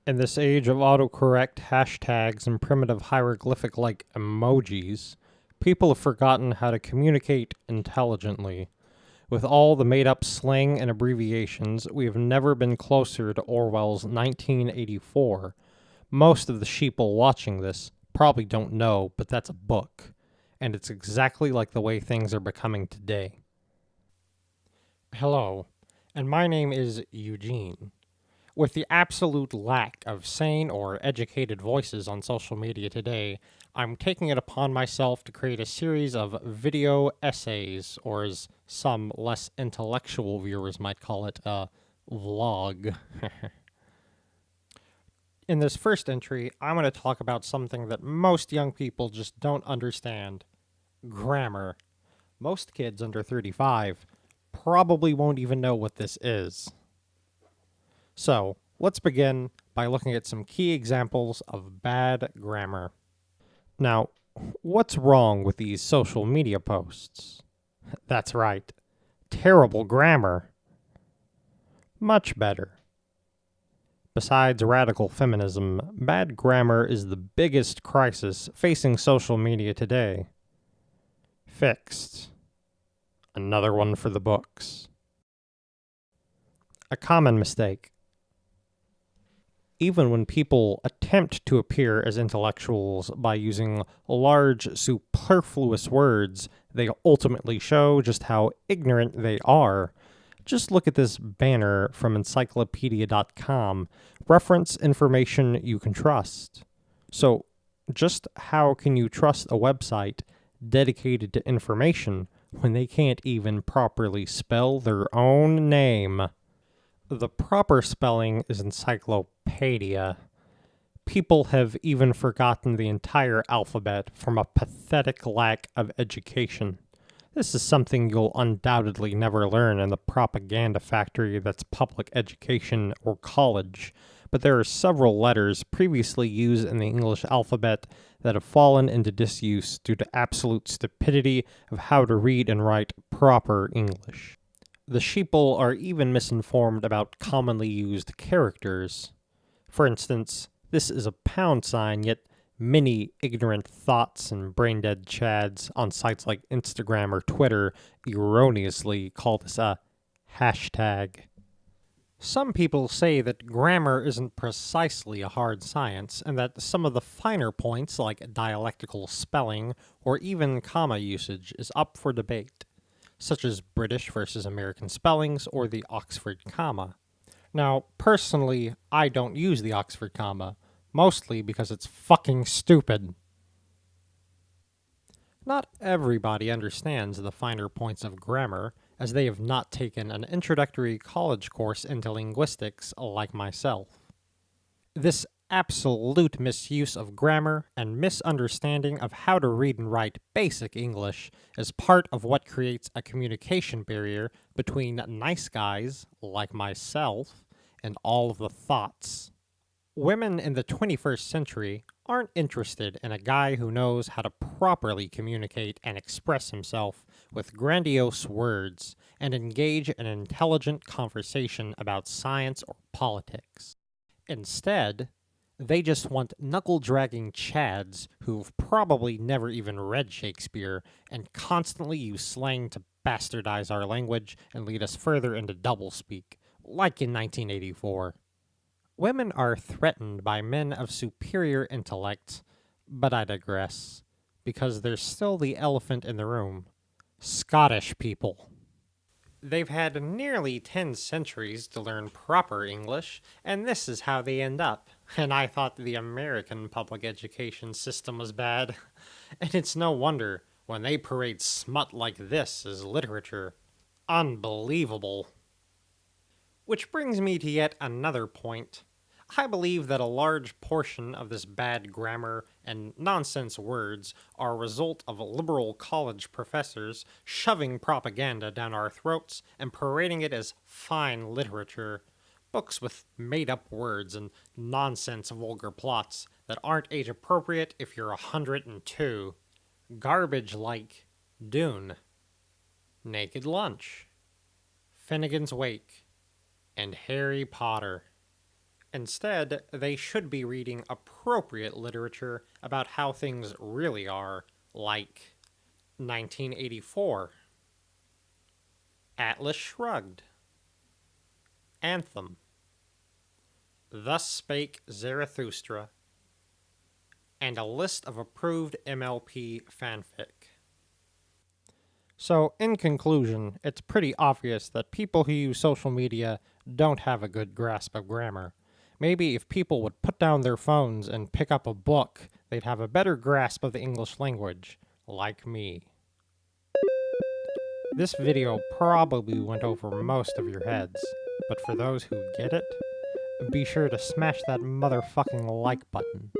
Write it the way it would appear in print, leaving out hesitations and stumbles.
In this age of autocorrect hashtags and primitive hieroglyphic like emojis, people have forgotten how to communicate intelligently. With all the made up slang and abbreviations, we have never been closer to Orwell's 1984. Most of the sheeple watching this probably don't know, but that's a book, and it's exactly like the way things are becoming today. Hello, and my name is Eugene. With the absolute lack of sane or educated voices on social media today, I'm taking it upon myself to create a series of video essays, or as some less intellectual viewers might call it, a vlog. In this first entry, I'm going to talk about something that most young people just don't understand: grammar. Most kids under 35 probably won't even know what this is. So, let's begin by looking at some key examples of bad grammar. Now, what's wrong with these social media posts? That's right, terrible grammar. Much better. Besides radical feminism, bad grammar is the biggest crisis facing social media today. Fixed. Another one for the books. A common mistake. Even when people attempt to appear as intellectuals by using large, superfluous words, they ultimately show just how ignorant they are. Just look at this banner from encyclopedia.com. Reference information you can trust. So, just how can you trust a website dedicated to information when they can't even properly spell their own name? The proper spelling is encyclopedia. People have even forgotten the entire alphabet from a pathetic lack of education. This is something you'll undoubtedly never learn in the propaganda factory that's public education or college, but there are several letters previously used in the English alphabet that have fallen into disuse due to absolute stupidity of how to read and write proper English. The sheeple are even misinformed about commonly used characters. For instance, this is a pound sign, yet many ignorant thoughts and brain-dead chads on sites like Instagram or Twitter erroneously call this a hashtag. Some people say that grammar isn't precisely a hard science, and that some of the finer points, like dialectical spelling or even comma usage, is up for debate, such as British versus American spellings or the Oxford comma. Now, personally, I don't use the Oxford comma, mostly because it's fucking stupid. Not everybody understands the finer points of grammar, as they have not taken an introductory college course into linguistics like myself. This absolute misuse of grammar and misunderstanding of how to read and write basic English is part of what creates a communication barrier between nice guys, like myself, and all of the thoughts. Women in the 21st century aren't interested in a guy who knows how to properly communicate and express himself with grandiose words and engage in an intelligent conversation about science or politics. Instead, they just want knuckle-dragging chads who've probably never even read Shakespeare and constantly use slang to bastardize our language and lead us further into doublespeak, like in 1984. Women are threatened by men of superior intellect, but I digress, because there's still the elephant in the room: Scottish people. They've had nearly 10 centuries to learn proper English, and this is how they end up. And I thought the American public education system was bad. And it's no wonder when they parade smut like this as literature. Unbelievable. Which brings me to yet another point. I believe that a large portion of this bad grammar and nonsense words are a result of liberal college professors shoving propaganda down our throats and parading it as fine literature. Books with made-up words and nonsense vulgar plots that aren't age-appropriate if you're 102. Garbage like Dune, Naked Lunch, Finnegan's Wake, and Harry Potter. Instead, they should be reading appropriate literature about how things really are, like 1984, Atlas Shrugged, Anthem, Thus Spake Zarathustra, and a list of approved MLP fanfic. So, in conclusion, it's pretty obvious that people who use social media don't have a good grasp of grammar. Maybe if people would put down their phones and pick up a book, they'd have a better grasp of the English language, like me. This video probably went over most of your heads, but for those who get it, be sure to smash that motherfucking like button.